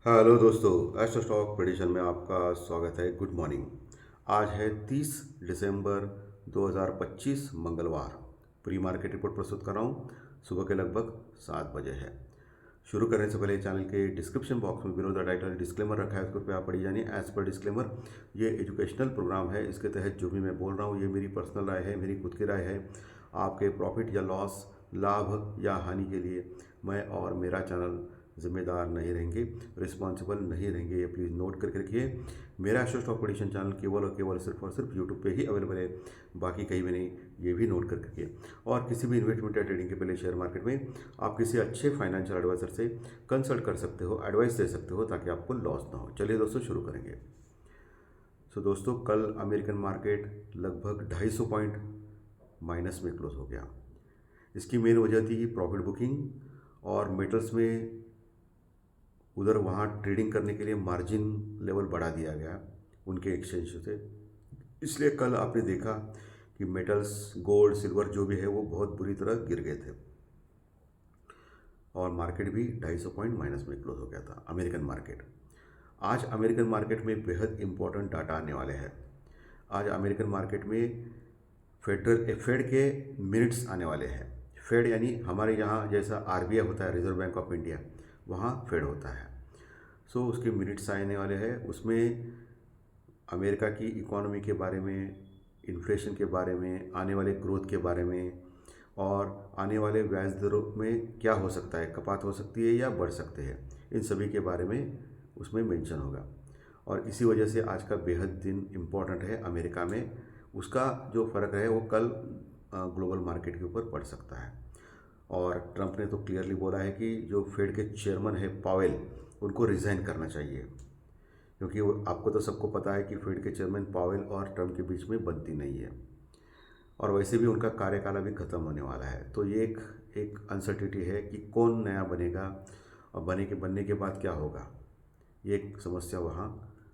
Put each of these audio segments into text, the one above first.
Hello दोस्तों, astro stock prediction में आपका स्वागत है। Good morning. आज है 30 दिसंबर 2025 मंगलवार। प्री मार्केट रिपोर्ट प्रस्तुत कर रहा हूँ। सुबह के लगभग 7 बजे है। शुरू करने से पहले चैनल के डिस्क्रिप्शन बॉक्स में बिलो द टाइटल डिस्क्लेमर रखा है, उसको कृपया पढ़ी जानिए। एज पर डिस्क्लेमर, ये एजुकेशनल प्रोग्राम है। इसके तहत जो भी मैं बोल रहा हूँ ये मेरी पर्सनल राय है, मेरी खुद की राय है। आपके प्रॉफिट या लॉस, लाभ या हानि के लिए मैं और मेरा चैनल जिम्मेदार नहीं रहेंगे, रिस्पॉन्सिबल नहीं रहेंगे। ये प्लीज़ नोट करके रखिए। मेरा एस्ट्रो स्टॉक प्रेडिक्शन चैनल केवल और केवल सिर्फ और सिर्फ यूट्यूब पे ही अवेलेबल है, बाकी कहीं भी नहीं। ये भी नोट करके रखिए। और किसी भी इन्वेस्टमेंट या ट्रेडिंग के पहले शेयर मार्केट में आप किसी अच्छे फाइनेंशियल एडवाइजर से कंसल्ट कर सकते हो, एडवाइस दे सकते हो, ताकि आपको लॉस ना हो। चलिए दोस्तों, शुरू करेंगे। दोस्तों, कल अमेरिकन मार्केट लगभग 250 पॉइंट माइनस में क्लोज हो गया। इसकी मेन वजह थी प्रॉफिट बुकिंग और मेटल्स में उधर वहाँ ट्रेडिंग करने के लिए मार्जिन लेवल बढ़ा दिया गया उनके एक्सचेंज से। इसलिए कल आपने देखा कि मेटल्स, गोल्ड, सिल्वर जो भी है वो बहुत बुरी तरह गिर गए थे और मार्केट भी 250 पॉइंट माइनस में क्लोज हो गया था अमेरिकन मार्केट। आज अमेरिकन मार्केट में बेहद इंपॉर्टेंट डाटा आने वाले हैं। आज अमेरिकन मार्केट में फेड के मिनट्स आने वाले हैं। फेड यानी हमारे यहाँ जैसा आरबीआई होता है, रिजर्व बैंक ऑफ इंडिया, वहाँ फेड होता है। उसके मिनट्स आने वाले हैं। उसमें अमेरिका की इकोनॉमी के बारे में, इन्फ्लेशन के बारे में, आने वाले ग्रोथ के बारे में और आने वाले ब्याज दरों में क्या हो सकता है, कपात हो सकती है या बढ़ सकते हैं, इन सभी के बारे में उसमें मेंशन होगा। और इसी वजह से आज का बेहद दिन इम्पोर्टेंट है अमेरिका में। उसका जो फ़र्क है वो कल ग्लोबल मार्केट के ऊपर पड़ सकता है। और ट्रंप ने तो क्लियरली बोला है कि जो फेड के चेयरमैन है पावेल, उनको रिज़ाइन करना चाहिए, क्योंकि आपको तो सबको पता है कि फेड के चेयरमैन पावेल और ट्रंप के बीच में बनती नहीं है और वैसे भी उनका कार्यकाल अभी ख़त्म होने वाला है। तो ये एक अनसर्टिनिटी है कि कौन नया बनेगा और बनने के बाद क्या होगा। ये एक समस्या वहाँ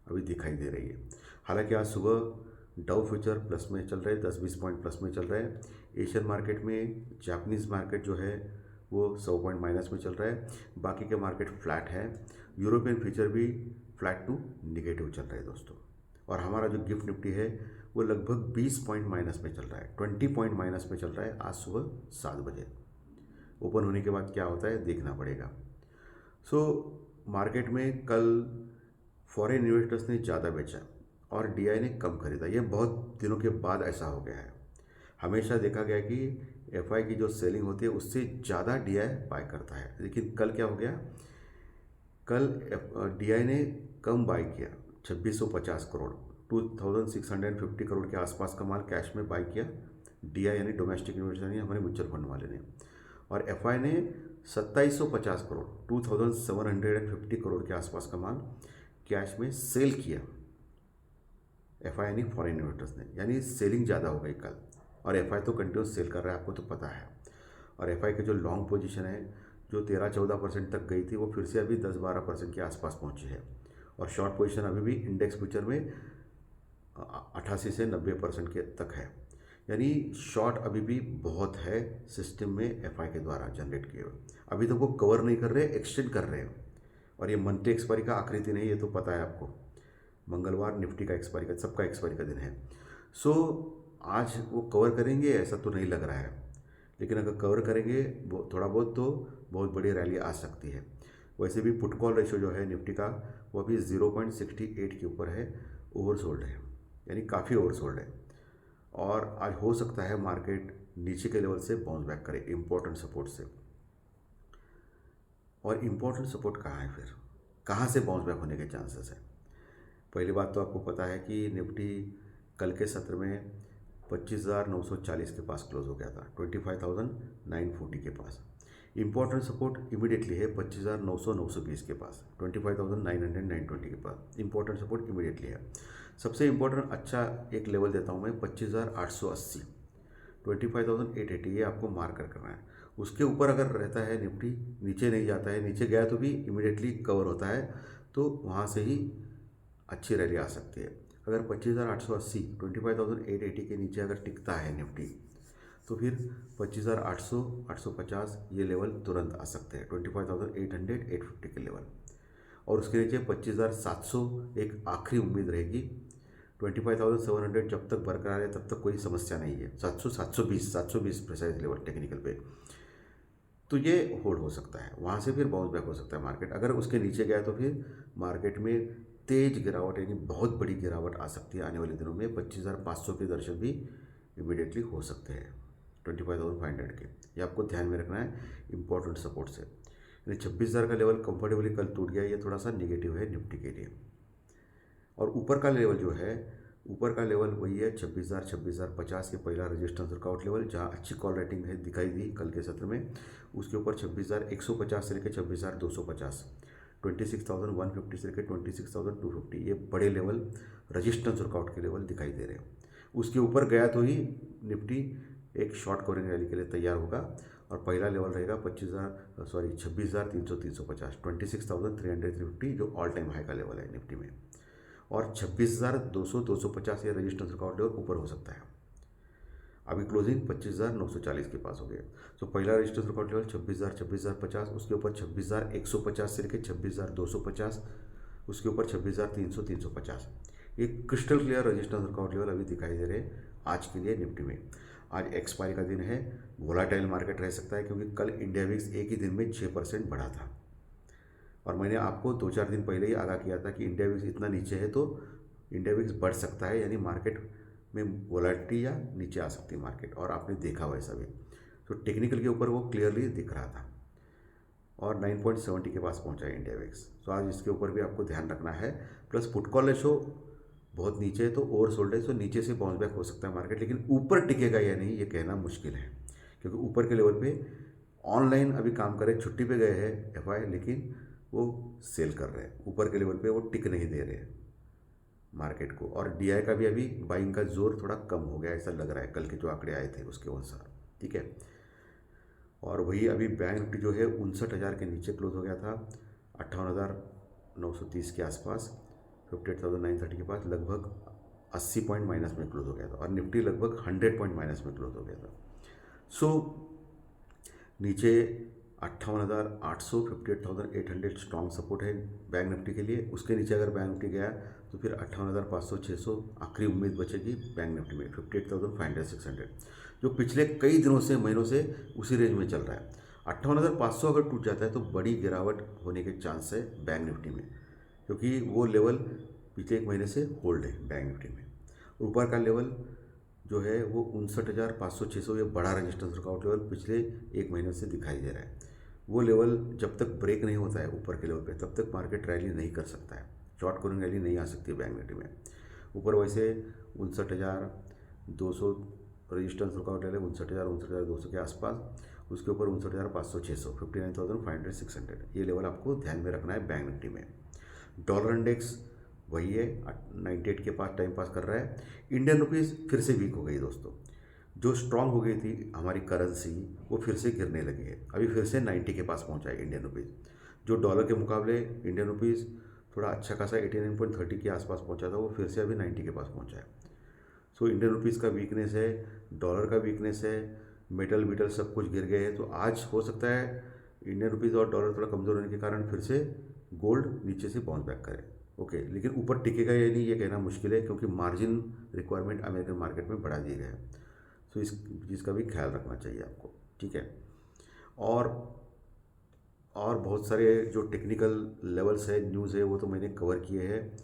अभी दिखाई दे रही है। हालांकि आज सुबह डाउ फ्यूचर प्लस में चल रहे, 10-20 पॉइंट प्लस में चल रहे हैं। एशियन मार्केट में जापानीज़ मार्केट जो है वो 100 पॉइंट माइनस में चल रहा है। बाकी के मार्केट फ्लैट है। यूरोपियन फ्यूचर भी फ्लैट टू निगेटिव चल रहे हैं दोस्तों। और हमारा जो गिफ्ट निफ्टी है वो लगभग 20 पॉइंट माइनस में चल रहा है, 20 पॉइंट माइनस में चल रहा है आज सुबह 7 बजे। ओपन होने के बाद क्या होता है देखना पड़ेगा। सो मार्केट में कल फॉरेन इन्वेस्टर्स ने ज़्यादा बेचा और डीआई ने कम खरीदा। ये बहुत दिनों के बाद ऐसा हो गया है। हमेशा देखा गया कि एफआई की जो सेलिंग होती है उससे ज़्यादा डीआई बाय करता है, लेकिन कल क्या हो गया, कल डीआई ने कम बाय किया। 2650 करोड़, 2650 करोड़ के आसपास का माल कैश में बाय किया डीआई यानी डोमेस्टिक इन्वेस्टर यानी हमारे म्यूचुअल फंड वाले ने। और एफआई ने 2750 करोड़, 2750 करोड़ के आसपास का माल कैश में सेल किया। एफआई यानी फॉरेन इन्वेस्टर्स ने, यानी सेलिंग ज़्यादा हो गई कल। और एफआई तो कंटिन्यूस सेल कर रहा है, आपको तो पता है। और एफआई की जो लॉन्ग पोजीशन है जो 13-14% तक गई थी वो फिर से अभी 10-12% के आसपास पहुंची है। और शॉर्ट पोजीशन अभी भी इंडेक्स फ्यूचर में 88 से 90% के तक है। यानी शॉर्ट अभी भी बहुत है सिस्टम में एफआई के द्वारा जनरेट किए हुए। अभी तक वो कवर नहीं कर रहे, एक्सटेंड कर रहे हैं। और ये मंथली एक्सपायरी का आखिरी दिन है, ये तो पता है आपको। मंगलवार निफ्टी का एक्सपायरी का, सबका एक्सपायरी का दिन है। आज वो कवर करेंगे ऐसा तो नहीं लग रहा है, लेकिन अगर कवर करेंगे थोड़ा बहुत तो बहुत बड़ी रैली आ सकती है। वैसे भी पुट कॉल रेशो जो है निफ्टी का वो अभी 0.68 के ऊपर है, ओवरसोल्ड है, यानी काफ़ी ओवरसोल्ड है। और आज हो सकता है मार्केट नीचे के लेवल से बाउंस बैक करे इम्पोर्टेंट सपोर्ट से। और इम्पोर्टेंट सपोर्ट कहाँ है, फिर कहाँ से बाउंस बैक होने के चांसेस है। पहली बात तो आपको पता है कि निफ्टी कल के सत्र में 25,940 के पास क्लोज हो गया था, 25,940 के पास। इंपॉर्टेंट सपोर्ट इमीडिएटली है 25,900 920 के पास, 25,900 920 के पास इंपॉर्टेंट सपोर्ट इमीडिएटली है। सबसे इंपॉर्टेंट अच्छा एक लेवल देता हूँ मैं, 25,880, 25,880, ये आपको मार्क करना है। उसके ऊपर अगर रहता है निफ्टी, नीचे नहीं जाता है, नीचे गया तो भी इमीडिएटली कवर होता है, तो वहाँ से ही अच्छी रैली आ सकती है। अगर 25,880, 25,880 के नीचे अगर टिकता है निफ्टी, तो फिर 25,800 850 ये लेवल तुरंत आ सकते हैं, 25,800 850 के लेवल। और उसके नीचे 25,700 एक आखिरी उम्मीद रहेगी। 25,700 जब तक बरकरार है तब तक कोई समस्या नहीं है। 720 प्रिसाइज लेवल टेक्निकल पे, तो ये होल्ड हो सकता है। वहाँ से फिर बाउंस बैक हो सकता है मार्केट। अगर उसके नीचे गया तो फिर मार्केट में तेज गिरावट यानी बहुत बड़ी गिरावट आ सकती है आने वाले दिनों में। 25,500 के दर्शन भी इमीडिएटली हो सकते हैं 25,500 के। ये आपको ध्यान में रखना है इंपॉर्टेंट सपोर्ट से। यानी 26,000 का लेवल कंफर्टेबली कल टूट गया, ये थोड़ा सा निगेटिव है निफ्टी के लिए। और ऊपर का लेवल जो है, ऊपर का लेवल वही है 26,000 26,050 के पहला रेजिस्टेंस वर्कआउट लेवल, जहाँ अच्छी कॉल रेटिंग है दिखाई दी कल के सत्र में। उसके ऊपर 26,150 से लेकर 26,250, 26,150 से लेकर 26,250, ये बड़े लेवल रेजिस्टेंस वर्कआउट के लेवल दिखाई दे रहे हैं। उसके ऊपर गया तो ही निफ्टी एक शॉर्ट कवरिंग रैली के लिए तैयार होगा। और पहला लेवल रहेगा 26,350 26,350 जो ऑल टाइम हाई का लेवल है निफ्टी में। और 26,200 250 ये रजिस्टेंस वर्कआउट लेवल ऊपर हो सकता है। अभी क्लोजिंग 25,940 के पास हो गया। तो पहला रजिस्टेंस वर्कआउट लेवल 26,000 26,050, उसके ऊपर 26,150 से लेकर 26,250, उसके ऊपर 26,300 350। ये crystal clear resistance workout level अभी दिखाई दे रहे हैं आज के लिए निफ्टी में। आज एक्सपायरी का दिन है, वोलाटाइल मार्केट रह सकता है क्योंकि कल इंडिया विक्स एक ही दिन में 6% बढ़ा था। और मैंने आपको 2-4 दिन पहले ही आगाह किया था कि इंडिया विक्स इतना नीचे है तो इंडिया विक्स बढ़ सकता है, यानी मार्केट में वोलेटिलिटी या नीचे आ सकती है मार्केट, और आपने देखा वैसा भी। तो टेक्निकल के ऊपर वो क्लियरली दिख रहा था और 9.70 के पास पहुंचा है इंडिया विक्स। तो आज इसके ऊपर भी आपको ध्यान रखना है। प्लस पुट कॉल रेशो बहुत नीचे है तो ओवर सोल्ड है, तो नीचे से बाउंस बैक हो सकता है मार्केट, लेकिन ऊपर टिकेगा या नहीं ये कहना मुश्किल है क्योंकि ऊपर के लेवल पे ऑनलाइन अभी काम कर रहे, छुट्टी पे गए हैं एफआई, लेकिन वो सेल कर रहे हैं। ऊपर के लेवल पे वो टिक नहीं दे रहे हैं मार्केट को। और डीआई का भी अभी बाइंग का जोर थोड़ा कम हो गया ऐसा लग रहा है, कल के जो आंकड़े आए थे उसके अनुसार, ठीक है। और वही अभी बैंक निफ्टी जो है 59,000 के नीचे क्लोज हो गया था, 58,930 के आसपास, 58,930 के पास, लगभग 80 पॉइंट माइनस में क्लोज हो गया था। और निफ्टी लगभग 100 पॉइंट माइनस में क्लोज हो गया था। सो नीचे 58,800 58,800 स्ट्रॉन्ग सपोर्ट है बैंक निफ्टी के लिए। उसके नीचे अगर बैंक निफ्टी गया तो फिर 58,500 600 आखिरी उम्मीद बचेगी बैंक निफ्टी में 58,500 600, जो पिछले कई दिनों से महीनों से उसी रेंज में चल रहा है। 58,500 अगर टूट जाता है तो बड़ी गिरावट होने के चांस है बैंक निफ्टी में, क्योंकि वो लेवल पिछले एक महीने से होल्ड है बैंक निफ्टी में। ऊपर का लेवल जो है वो 59,500 600, ये बड़ा रजिस्टेंस वर्कआउट लेवल पिछले एक महीने से दिखाई दे रहा है। वो लेवल जब तक ब्रेक नहीं होता है ऊपर के लेवल पे तब तक मार्केट रैली नहीं कर सकता है, शॉर्ट कवरिंग रैली नहीं आ सकती है बैंक निफ्टी में। ऊपर वैसे 59,200 रजिस्टेंस वर्कआउट लेवल, 59,200 के आसपास, उसके ऊपर 59,500 600, 59,500 600, ये लेवल आपको ध्यान में रखना है बैंक निफ्टी में। डॉलर इंडेक्स वही है 98 के पास टाइम पास कर रहा है। इंडियन रुपीज़ फिर से वीक हो गई दोस्तों, जो स्ट्रांग हो गई थी हमारी करेंसी वो फिर से गिरने लगी है। अभी फिर से 90 के पास पहुंचा है इंडियन रुपीज़, जो डॉलर के मुकाबले इंडियन रुपीज़ थोड़ा अच्छा खासा 89.30 के आसपास पहुंचा था, वो फिर से अभी 90 के पास पहुंचा है। सो इंडियन रुपीज़ का वीकनेस है, डॉलर का वीकनेस है, मेटल सब कुछ गिर गए हैं। तो आज हो सकता है इंडियन रुपीज़ और डॉलर थोड़ा कमज़ोर होने के कारण फिर से गोल्ड नीचे से बाउंस बैक करे, ओके। लेकिन ऊपर टिकेगा या नहीं ये कहना मुश्किल है, क्योंकि मार्जिन रिक्वायरमेंट अमेरिकन मार्केट में बढ़ा दिए गए हैं। तो इस चीज़ का भी ख्याल रखना चाहिए आपको, ठीक है। और बहुत सारे जो टेक्निकल लेवल्स है, न्यूज़ है, वो तो मैंने कवर किए हैं।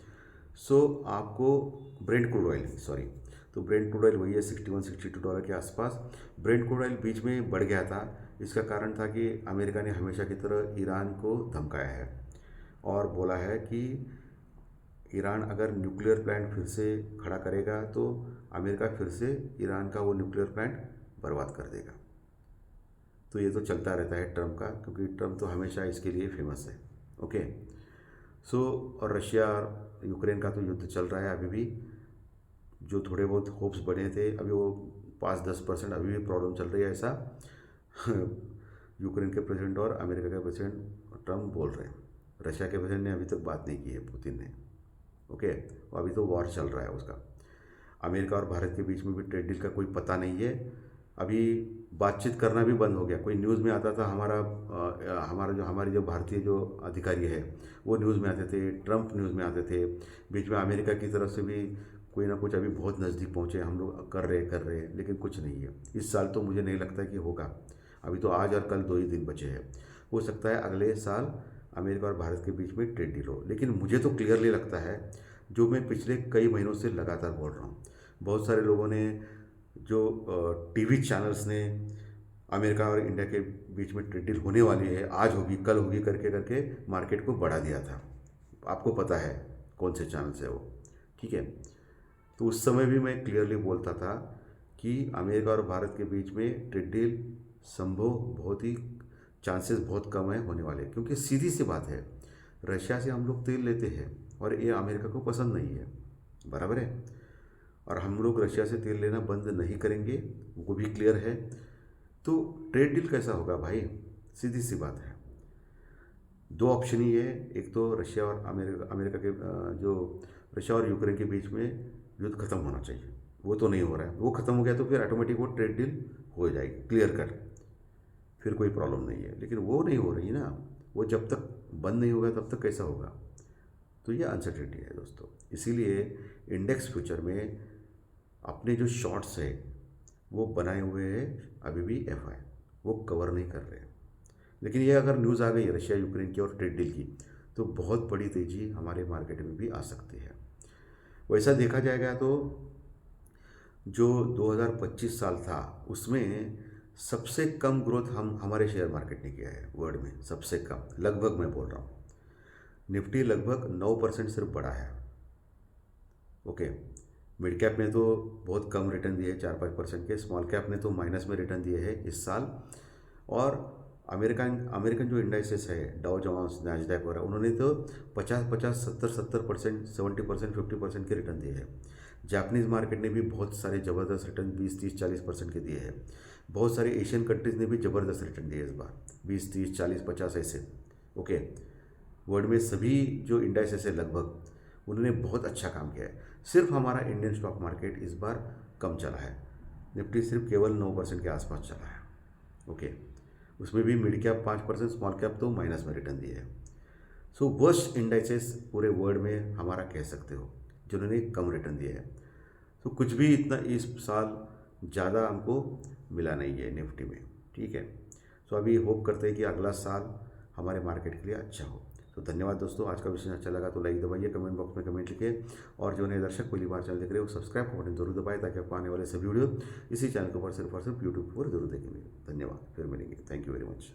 सो आपको ब्रेंट क्रूड ऑयल, सॉरी, तो ब्रेंट क्रूड ऑयल वही है $61-62 के आसपास। ब्रेंट क्रूड ऑयल बीच में बढ़ गया था, इसका कारण था कि अमेरिका ने हमेशा की तरह ईरान को धमकाया है और बोला है कि ईरान अगर न्यूक्लियर प्लांट फिर से खड़ा करेगा तो अमेरिका फिर से ईरान का वो न्यूक्लियर प्लांट बर्बाद कर देगा। तो ये तो चलता रहता है ट्रम्प का, क्योंकि ट्रम्प तो हमेशा इसके लिए फेमस है, ओके। सो और रशिया और यूक्रेन का तो युद्ध चल रहा है अभी भी। जो थोड़े बहुत होप्स बने थे अभी वो 5-10% अभी भी प्रॉब्लम चल रही है, ऐसा यूक्रेन के प्रेसिडेंट और अमेरिका के प्रेसिडेंट ट्रम्प बोल रहे हैं। रशिया के प्रेसिडेंट ने अभी तक बात नहीं की है, पुतिन ने, ओके। अभी तो वॉर चल रहा है उसका। अमेरिका और भारत के बीच में भी ट्रेड डील का कोई पता नहीं है। अभी बातचीत करना भी बंद हो गया। कोई न्यूज़ में आता था, हमारे जो भारतीय जो अधिकारी है वो न्यूज़ में आते थे, ट्रंप न्यूज़ में आते थे। बीच में अमेरिका की तरफ से भी कोई ना कुछ अभी बहुत नज़दीक पहुँचे, हम लोग कर रहे हैं, लेकिन कुछ नहीं है। इस साल तो मुझे नहीं लगता कि होगा। अभी तो आज और कल 2 ही दिन बचे हैं। हो सकता है अगले साल अमेरिका और भारत के बीच में ट्रेड डील हो, लेकिन मुझे तो क्लियरली लगता है, जो मैं पिछले कई महीनों से लगातार बोल रहा हूँ, बहुत सारे लोगों ने, जो टीवी चैनल्स ने अमेरिका और इंडिया के बीच में ट्रेड डील होने वाली है, आज होगी कल होगी करके करके मार्केट को बढ़ा दिया था। आपको पता है कौन से चैनल है वो, ठीक है। तो उस समय भी मैं क्लियरली बोलता था कि अमेरिका और भारत के बीच में ट्रेड डील संभव बहुत ही चांसेस बहुत कम है होने वाले, क्योंकि सीधी सी बात है, रशिया से हम लोग तेल लेते हैं और ये अमेरिका को पसंद नहीं है, बराबर है। और हम लोग रशिया से तेल लेना बंद नहीं करेंगे, वो भी क्लियर है। तो ट्रेड डील कैसा होगा भाई, सीधी सी बात है। दो ऑप्शन ही है, एक तो रशिया और अमेरिका के जो रशिया और यूक्रेन के बीच में युद्ध खत्म होना चाहिए, वो तो नहीं हो रहा है। वो खत्म हो गया तो फिर ऑटोमेटिक वो ट्रेड डील हो जाएगी, क्लियर कट, फिर कोई प्रॉब्लम नहीं है। लेकिन वो नहीं हो रही ना, वो जब तक बंद नहीं होगा तब तक कैसा होगा। तो ये अनसर्टेनिटी है दोस्तों। इसीलिए इंडेक्स फ्यूचर में अपने जो शॉर्ट्स है वो बनाए हुए हैं अभी भी एफआई, वो कवर नहीं कर रहे हैं। लेकिन ये अगर न्यूज़ आ गई रशिया यूक्रेन की और ट्रेड डील की, तो बहुत बड़ी तेज़ी हमारे मार्केट में भी आ सकती है। वैसा देखा जाएगा तो जो 2025 साल था उसमें सबसे कम ग्रोथ हमारे शेयर मार्केट ने किया है वर्ल्ड में, सबसे कम, लगभग मैं बोल रहा हूँ। निफ्टी लगभग 9% सिर्फ बढ़ा है, ओके। मिड कैप ने तो बहुत कम रिटर्न दिए है, 4-5% के। स्मॉल कैप ने तो माइनस में रिटर्न दिए है इस साल। और अमेरिकन अमेरिकन जो इंडाइसेस है, डाउ जोन्स, नैस्डैक वगैरह, उन्होंने तो 50-50, 70-70%, 70%, 50% के रिटर्न दिए हैं। जापानीज़ मार्केट ने भी बहुत सारे ज़बरदस्त रिटर्न 20-30-40% के दिए हैं। बहुत सारे एशियन कंट्रीज़ ने भी ज़बरदस्त रिटर्न दिए इस बार, 20-30-40-50 ऐसे, ओके। वर्ल्ड में सभी जो इंडाइसेस है लगभग, उन्होंने बहुत अच्छा काम किया है। सिर्फ हमारा इंडियन स्टॉक मार्केट इस बार कम चला है। निफ्टी सिर्फ केवल 9% के आसपास चला है, ओके। उसमें भी मिड कैप 5%, स्मॉल कैप तो माइनस में रिटर्न दिए है। सो वर्स्ट इंडाइसेस पूरे वर्ल्ड में हमारा कह सकते हो, जिन्होंने कम रिटर्न दिए है। तो कुछ भी इतना इस साल ज़्यादा हमको मिला नहीं है निफ्टी में, ठीक है। सो अभी होप करते हैं कि अगला साल हमारे मार्केट के लिए अच्छा हो। तो धन्यवाद दोस्तों। आज का विषय अच्छा लगा तो लाइक दबाइए, कमेंट बॉक्स में कमेंट लिखिए, और जो नए दर्शक पहली बार चैनल देख रहे हो सब्सक्राइब का बटन जरूर दबाएं, ताकि आपको आने वाले सभी वीडियो इसी चैनल के ऊपर सिर्फ और सिर्फ यूट्यूब पर जरूर देखेंगे। धन्यवाद, फिर मिलेंगे। Thank you very much.